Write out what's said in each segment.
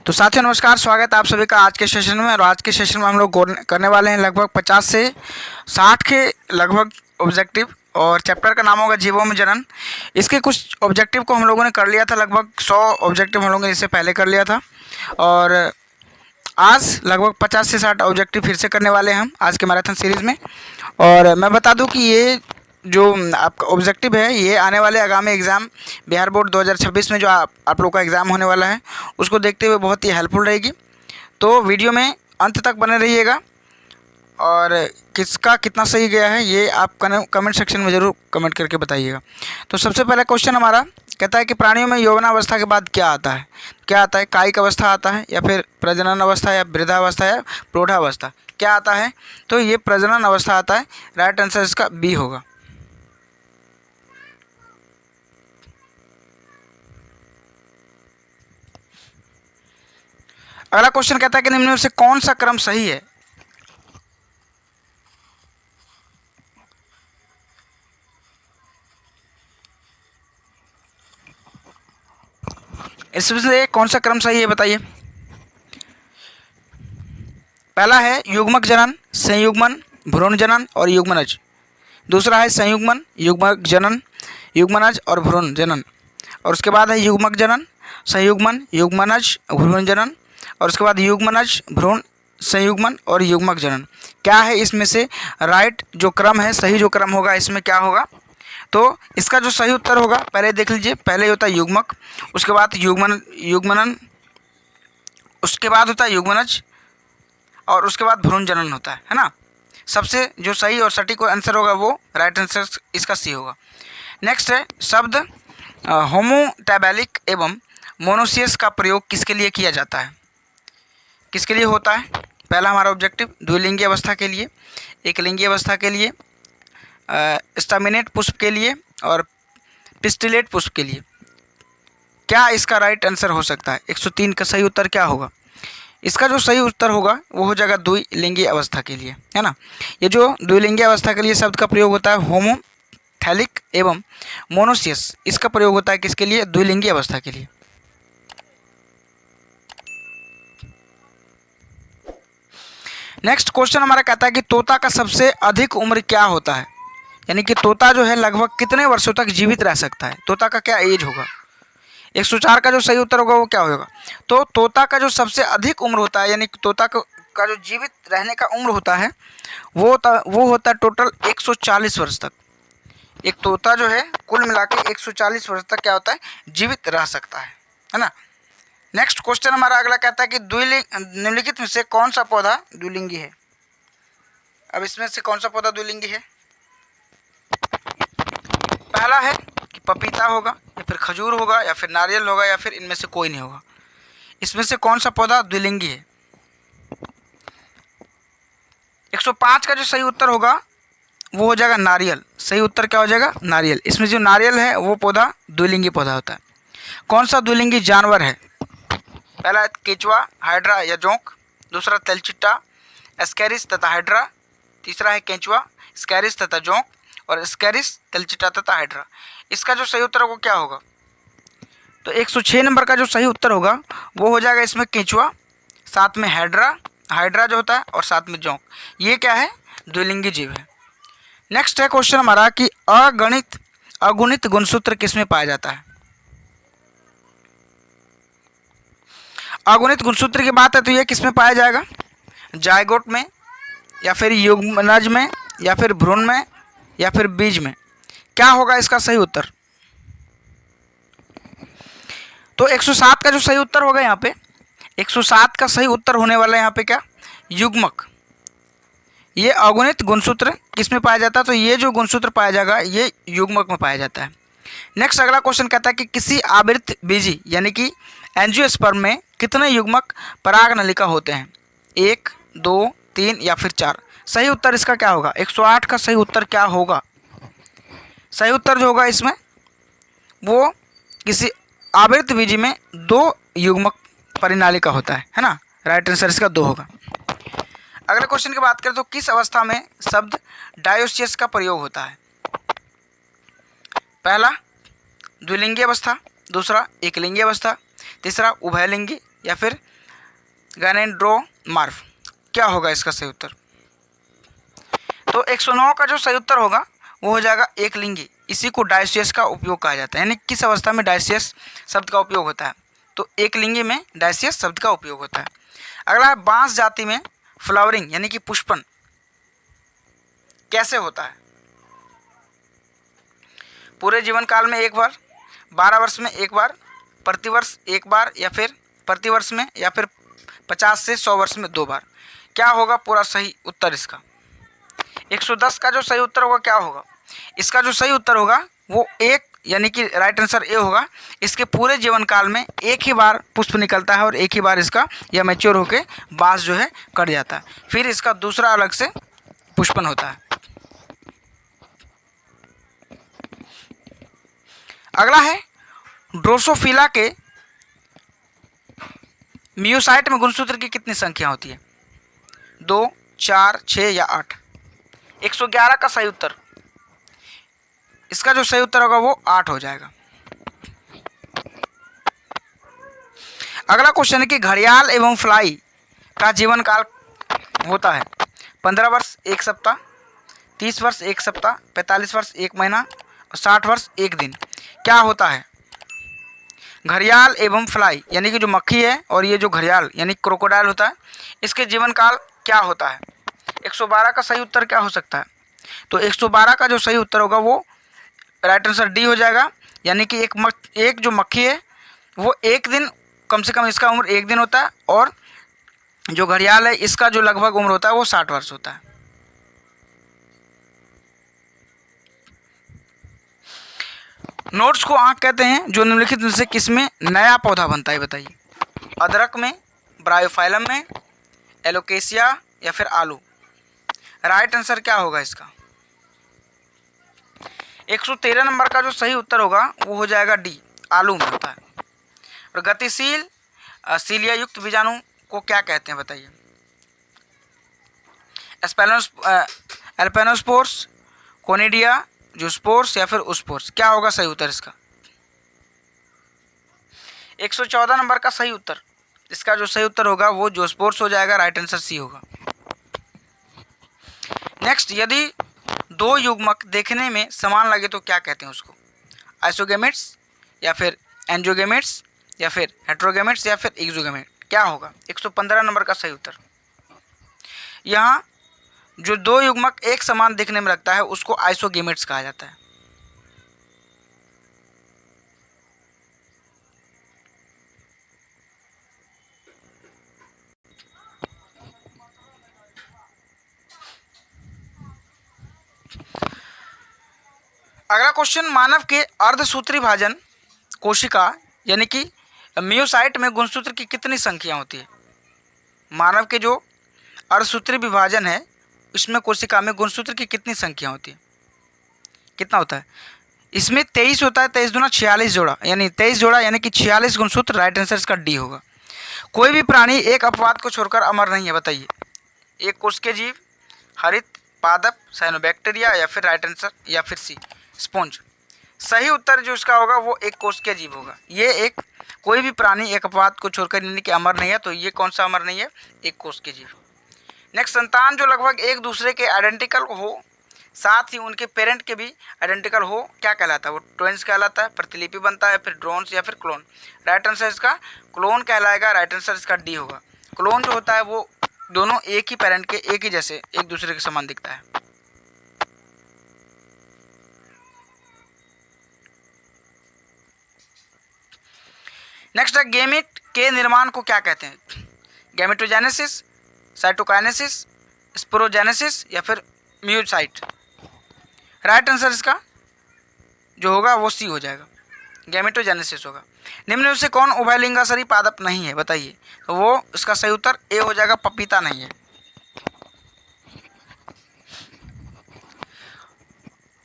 तो साथियों नमस्कार, स्वागत है आप सभी का आज के सेशन में। और आज के सेशन में हम लोग करने वाले हैं लगभग 50 से 60 के लगभग ऑब्जेक्टिव, और चैप्टर का नाम होगा जीवों में जनन। इसके कुछ ऑब्जेक्टिव को हम लोगों ने कर लिया था, लगभग 100 ऑब्जेक्टिव हम लोगों ने इससे पहले कर लिया था, और आज लगभग 50 से 60 ऑब्जेक्टिव फिर से करने वाले हैं हम आज के मैराथन सीरीज़ में। और मैं बता दूं कि ये जो आपका ऑब्जेक्टिव है ये आने वाले आगामी एग्ज़ाम बिहार बोर्ड 2026 में जो आप लोग का एग्ज़ाम होने वाला है उसको देखते हुए बहुत ही हेल्पफुल रहेगी। तो वीडियो में अंत तक बने रहिएगा, और किसका कितना सही गया है ये आप कमेंट सेक्शन में ज़रूर कमेंट करके बताइएगा। तो सबसे पहला क्वेश्चन हमारा कहता है कि प्राणियों में यौवनावस्था के बाद क्या आता है? क्या आता है? कायिक अवस्था आता है, या फिर प्रजनन अवस्था, या वृद्धावस्था, या प्रौढ़ावस्था? क्या आता है? तो ये प्रजनन अवस्था आता है। राइट आंसर इसका बी होगा। अगला क्वेश्चन कहता है कि निम्न में से कौन सा क्रम सही है? इसमें से कौन सा क्रम सही है बताइए। पहला है युग्मक जनन, संयुग्मन, भ्रूण जनन और युग्मनज। दूसरा है संयुग्मन, युग्मक जनन, युग्मनज और भ्रूण जनन। और उसके बाद है युग्मक जनन, संयुग्मन, युग्मनज, भ्रूण जनन। और उसके बाद युग्मनज, भ्रूण, संयुग्मन और युग्मक जनन। क्या है इसमें से राइट जो क्रम है, सही जो क्रम होगा इसमें क्या होगा? तो इसका जो सही उत्तर होगा पहले देख लीजिए। पहले होता है युग्मक, उसके बाद युग्मनन, उसके बाद होता है युग्मनज, और उसके बाद भ्रूण जनन होता है ना। सबसे जो सही और सटीक आंसर होगा वो राइट आंसर इसका सी होगा। नेक्स्ट है शब्द होमोटैबैलिक एवं मोनोसियस का प्रयोग किसके लिए किया जाता है? किसके लिए होता है? पहला हमारा ऑब्जेक्टिव द्विलिंगी अवस्था के लिए, एकलिंगी अवस्था के लिए, स्टैमिनेट पुष्प के लिए और पिस्टिलेट पुष्प के लिए। क्या इसका राइट आंसर हो सकता है? 103 का सही उत्तर क्या होगा? इसका जो सही उत्तर होगा वो हो जाएगा द्विलिंगी अवस्था के लिए, है ना। ये जो द्विलिंगी अवस्था के लिए शब्द का प्रयोग होता है होमोथैलिक एवं मोनोसियस, इसका प्रयोग होता है किसके लिए? द्विलिंगी अवस्था के लिए। नेक्स्ट क्वेश्चन हमारा कहता है कि तोता का सबसे अधिक उम्र क्या होता है? यानी कि तोता जो है लगभग कितने वर्षों तक जीवित रह सकता है? तोता का क्या एज होगा? 104 का जो सही उत्तर होगा वो क्या होगा? तो तोता का जो सबसे अधिक उम्र होता है, यानी तोता का जो जीवित रहने का उम्र होता है वो होता है टोटल 140 वर्ष तक। एक तोता जो है कुल मिला के 140 वर्ष तक क्या होता है? जीवित रह सकता है ना। नेक्स्ट क्वेश्चन हमारा अगला कहता है कि निम्नलिखित में से कौन सा पौधा द्विलिंगी है? अब इसमें से कौन सा पौधा द्विलिंगी है? पहला है कि पपीता होगा, या फिर खजूर होगा, या फिर नारियल होगा, या फिर इनमें से कोई नहीं होगा। इसमें से कौन सा पौधा द्विलिंगी है? 105 का जो सही उत्तर होगा वो हो जाएगा नारियल। सही उत्तर क्या हो जाएगा? नारियल। इसमें जो नारियल है वो पौधा द्विलिंगी पौधा होता है। कौन सा द्विलिंगी जानवर है? पहला है केचुआ, हाइड्रा या जोंक। दूसरा तेलचिट्टा, एस्कैरिस तथा हाइड्रा। तीसरा है केंचुआ, स्कैरिस तथा जोंक, और स्कैरिस, तेलचिट्टा तथा हाइड्रा। इसका जो सही उत्तर होगा क्या होगा? तो 106 नंबर का जो सही उत्तर होगा वो हो जाएगा इसमें केंचुआ, साथ में हाइड्रा जो होता है, और साथ में जोंक। ये क्या है? द्विलिंगी जीव है। नेक्स्ट है क्वेश्चन हमारा कि अगुणित गुणसूत्र किसमें पाया जाता है? अगुणित गुणसूत्र की बात है तो ये किसमें पाया जाएगा? जायगोट में, या फिर युग्मनज में, या फिर भ्रूण में, या फिर बीज में। क्या होगा इसका सही उत्तर? तो 107 का जो सही उत्तर होगा यहाँ पे, 107 का सही उत्तर होने वाला है यहाँ पे क्या? युग्मक। ये अगुणित गुणसूत्र किसमें पाया जाता है? तो ये जो गुणसूत्र पाया जाएगा ये युग्मक में पाया जाता है। नेक्स्ट अगला क्वेश्चन कहता है कि किसी आवृत्त बीजी यानी कि एंजियोस्पर्म में कितने युग्मक परागनलिका होते हैं? 1, 2, 3 या फिर 4? सही उत्तर इसका क्या होगा? 108 का सही उत्तर क्या होगा? सही उत्तर जो होगा इसमें वो किसी आवृत्त बीजी में 2 युग्मक परिनालिका होता है ना। राइट आंसर इसका 2 होगा। अगले क्वेश्चन की बात करें तो किस अवस्था में शब्द डायोसियस का प्रयोग होता है? पहला द्विलिंगी अवस्था, दूसरा एकलिंगी अवस्था, तीसरा उभयलिंगी, या फिर गैनेंड्रोमार्फ। क्या होगा इसका सही उत्तर? तो 109 का जो सही उत्तर होगा वो हो जाएगा एक लिंगी। इसी को डायसियस का उपयोग कहा जाता है, यानी किस अवस्था में डायसियस शब्द का उपयोग होता है? तो एक लिंगी में डायसियस शब्द का उपयोग होता है। अगला है बांस जाति में फ्लावरिंग यानी कि पुष्पन कैसे होता है? पूरे जीवन काल में एक बार, 12 वर्ष में एक बार, प्रतिवर्ष एक बार, या फिर प्रतिवर्ष में, या फिर 50 से 100 वर्ष में 2 बार। क्या होगा पूरा सही उत्तर इसका? 110 का जो सही उत्तर होगा क्या होगा? इसका जो सही उत्तर होगा वो एक, यानी कि राइट आंसर ए होगा। इसके पूरे जीवन काल में एक ही बार पुष्प निकलता है और एक ही बार इसका यह मैच्योर होके बांस जो है कट जाता है, फिर इसका दूसरा अलग से पुष्पन होता है। अगला है ड्रोसोफिला के मियोसाइट में गुणसूत्र की कितनी संख्या होती है? 2, 4, 6 या 8? 111 का सही उत्तर, इसका जो सही उत्तर होगा वो 8 हो जाएगा। अगला क्वेश्चन है कि घड़ियाल एवं फ्लाई का जीवन काल होता है 15 वर्ष 1 सप्ताह, 30 वर्ष 1 सप्ताह, 45 वर्ष 1 महीना और 60 वर्ष 1 दिन। क्या होता है? घड़ियाल एवं फ्लाई यानी कि जो मक्खी है और ये जो घड़ियाल यानी क्रोकोडाइल होता है, इसके जीवन काल क्या होता है? 112 का सही उत्तर क्या हो सकता है? तो 112 का जो सही उत्तर होगा वो राइट आंसर डी हो जाएगा, यानी कि एक जो मक्खी है वो एक दिन, कम से कम इसका उम्र 1 दिन होता है, और जो घड़ियाल है इसका जो लगभग उम्र होता है वो 60 वर्ष होता है। नोट्स को आँख कहते हैं जो निम्नलिखित में से किसमें नया पौधा बनता है? बताइए। अदरक में, ब्रायोफाइलम में, एलोकेशिया या फिर आलू? राइट आंसर क्या होगा इसका? 113 नंबर का जो सही उत्तर होगा वो हो जाएगा डी, आलू में होता है। और गतिशील सीलिया युक्त बीजाणु को क्या कहते हैं? बताइए। एल्पेनोस्पोर्स, कोनिडिया, जूस्पोर्स या फिर उस्पोर्स? क्या होगा सही उत्तर इसका? 114 नंबर का सही उत्तर, इसका जो सही उत्तर होगा वो जूस्पोर्स हो जाएगा, राइट आंसर सी होगा। नेक्स्ट, यदि 2 युग्मक देखने में समान लगे तो क्या कहते हैं उसको? आइसोगेमेट्स या फिर एंजियोगेमेट्स या फिर हेट्रोगेमेट्स या फिर एक्सोगेमेट? क्या होगा? 115 नंबर का सही उत्तर। यहाँ जो 2 युग्मक एक समान दिखने में लगता है उसको आइसोगेमेट्स कहा जाता है। अगला क्वेश्चन, मानव के अर्धसूत्री भाजन कोशिका यानी कि मियोसाइट में गुणसूत्र की कितनी संख्या होती है? मानव के जो अर्धसूत्री विभाजन है इसमें कोशिका में गुणसूत्र की कितनी संख्या होती है? कितना होता है? इसमें 23 होता है, 23 दूना 46 जोड़ा, यानी 23 जोड़ा यानी कि 46 गुणसूत्र। राइट आंसर इसका डी होगा। कोई भी प्राणी एक अपवाद को छोड़कर अमर नहीं है। बताइए। एक कोश के जीव, हरित, पादप, साइनोबैक्टीरिया या फिर राइट आंसर या फिर सी स्पॉन्ज? सही उत्तर जो इसका होगा वो एक कोश के जीव होगा। ये एक कोई भी प्राणी एक अपवाद को छोड़कर यानी कि अमर नहीं है, तो ये कौन सा अमर नहीं है? एक कोश के जीव। नेक्स्ट, संतान जो लगभग एक दूसरे के आइडेंटिकल हो, साथ ही उनके पेरेंट के भी आइडेंटिकल हो, क्या कहलाता है? वो ट्विंस कहलाता है, प्रतिलिपि बनता है, फिर ड्रोन्स या फिर क्लोन? राइट आंसर इसका क्लोन कहलाएगा। राइट आंसर इसका डी होगा। क्लोन जो होता है वो दोनों एक ही पेरेंट के एक ही जैसे एक दूसरे के समान दिखता है। नेक्स्ट है, गैमेट के निर्माण को क्या कहते हैं? गैमेटोजेनेसिस, साइटोकाइनेसिस, स्पोरोजेनेसिस या फिर म्यूसाइट? राइट आंसर इसका जो होगा वो सी हो जाएगा, गैमेटोजेनेसिस होगा। निम्न में से कौन उभयलिंगाशरी पादप नहीं है? बताइए। तो वो इसका सही उत्तर ए हो जाएगा, पपीता नहीं है।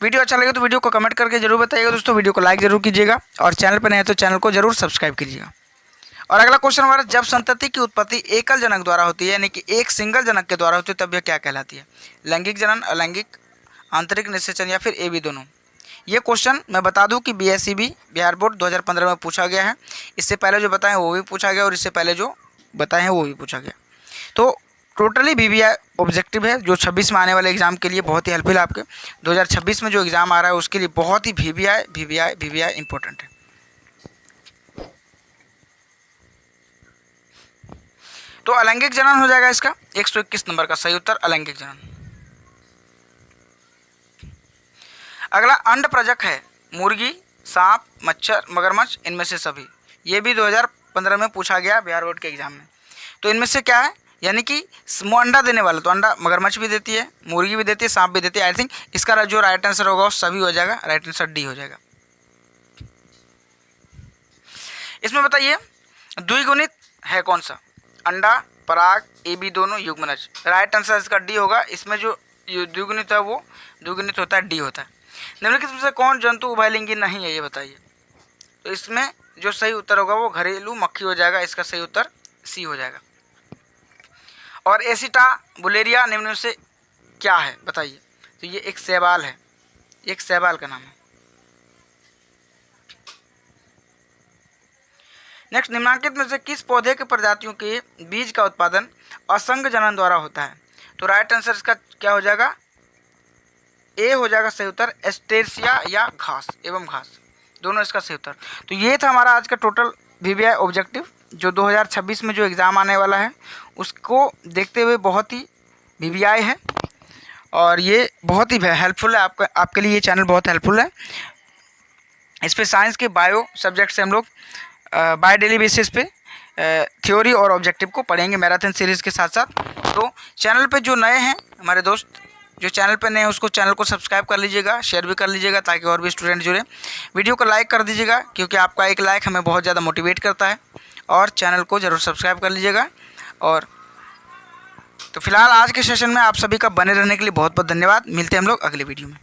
वीडियो अच्छा लगे तो वीडियो को कमेंट करके जरूर बताइएगा दोस्तों। वीडियो को लाइक जरूर कीजिएगा और चैनल पर नए हैं तो चैनल को जरूर सब्सक्राइब कीजिएगा। और अगला क्वेश्चन हमारा, जब संतति की उत्पत्ति एकल जनक द्वारा होती है यानी कि एक सिंगल जनक के द्वारा होती है तब यह क्या कहलाती है? लैंगिक जनन, अलैंगिक, आंतरिक निषेचन या फिर ए बी दोनों? ये क्वेश्चन मैं बता दूं कि BSEB बिहार बोर्ड 2015 में पूछा गया है। इससे पहले जो बताएं वो भी पूछा गया और इससे पहले जो बताए हैं वो भी पूछा गया। तो टोटली VBI ऑब्जेक्टिव है जो 26 में आने वाले एग्जाम के लिए बहुत ही हेल्पफुल है। आपके 2026 में जो एग्ज़ाम आ रहा है उसके लिए बहुत ही VBI इंपॉर्टेंट है। तो अलैंगिक जनन हो जाएगा इसका 121 नंबर का सही उत्तर अलैंगिक जनन। अगला अंड प्रजक है मुर्गी, सांप, मच्छर, मगरमच्छ, इनमें से सभी। ये भी 2015 में पूछा गया बिहार बोर्ड के एग्जाम में। तो इनमें से क्या है, यानी कि अंडा देने वाला, तो अंडा मगरमच्छ भी देती है, मुर्गी भी देती है, सांप भी देती है। आई थिंक इसका जो राइट आंसर होगा वो सभी हो जाएगा, राइट आंसर डी हो जाएगा। इसमें बताइए द्विगुणित है कौन सा, अंडा, पराग, ए बी दोनों, युग्मनज। राइट आंसर इसका डी होगा। इसमें जो द्विगुणित है वो द्विगुणित होता है, डी होता है। निम्नलिखित में से कौन जंतु उभयलिंगी नहीं है, ये बताइए। तो इसमें जो सही उत्तर होगा वो घरेलू मक्खी हो जाएगा, इसका सही उत्तर सी हो जाएगा। और एसिटाबुलेरिया निम्न में से क्या है, बताइए। तो ये एक शैवाल है, एक शैवाल का नाम है। नेक्स्ट, निम्नलिखित में से किस पौधे के प्रजातियों के बीज का उत्पादन असंग जनन द्वारा होता है। तो राइट आंसर इसका क्या हो जाएगा, ए हो जाएगा सही उत्तर, एस्टेरिया या घास एवं घास, दोनों इसका सही उत्तर। तो ये था हमारा आज का टोटल VBI ऑब्जेक्टिव जो 2026 में जो एग्ज़ाम आने वाला है उसको देखते हुए बहुत ही VBI है और ये बहुत ही हेल्पफुल है आपके लिए। ये चैनल बहुत हेल्पफुल है। इस पर साइंस के बायो सब्जेक्ट से हम लोग बाय डेली बेसिस पे थ्योरी और ऑब्जेक्टिव को पढ़ेंगे मैराथन सीरीज़ के साथ साथ। तो चैनल पे जो नए हैं हमारे दोस्त, जो चैनल पे नए हैं उसको चैनल को सब्सक्राइब कर लीजिएगा, शेयर भी कर लीजिएगा ताकि और भी स्टूडेंट जुड़े। वीडियो को लाइक कर दीजिएगा क्योंकि आपका एक लाइक हमें बहुत ज़्यादा मोटिवेट करता है। और चैनल को ज़रूर सब्सक्राइब कर लीजिएगा। और तो फिलहाल आज के सेशन में आप सभी का बने रहने के लिए बहुत बहुत धन्यवाद। मिलते हैं हम लोग अगले वीडियो में।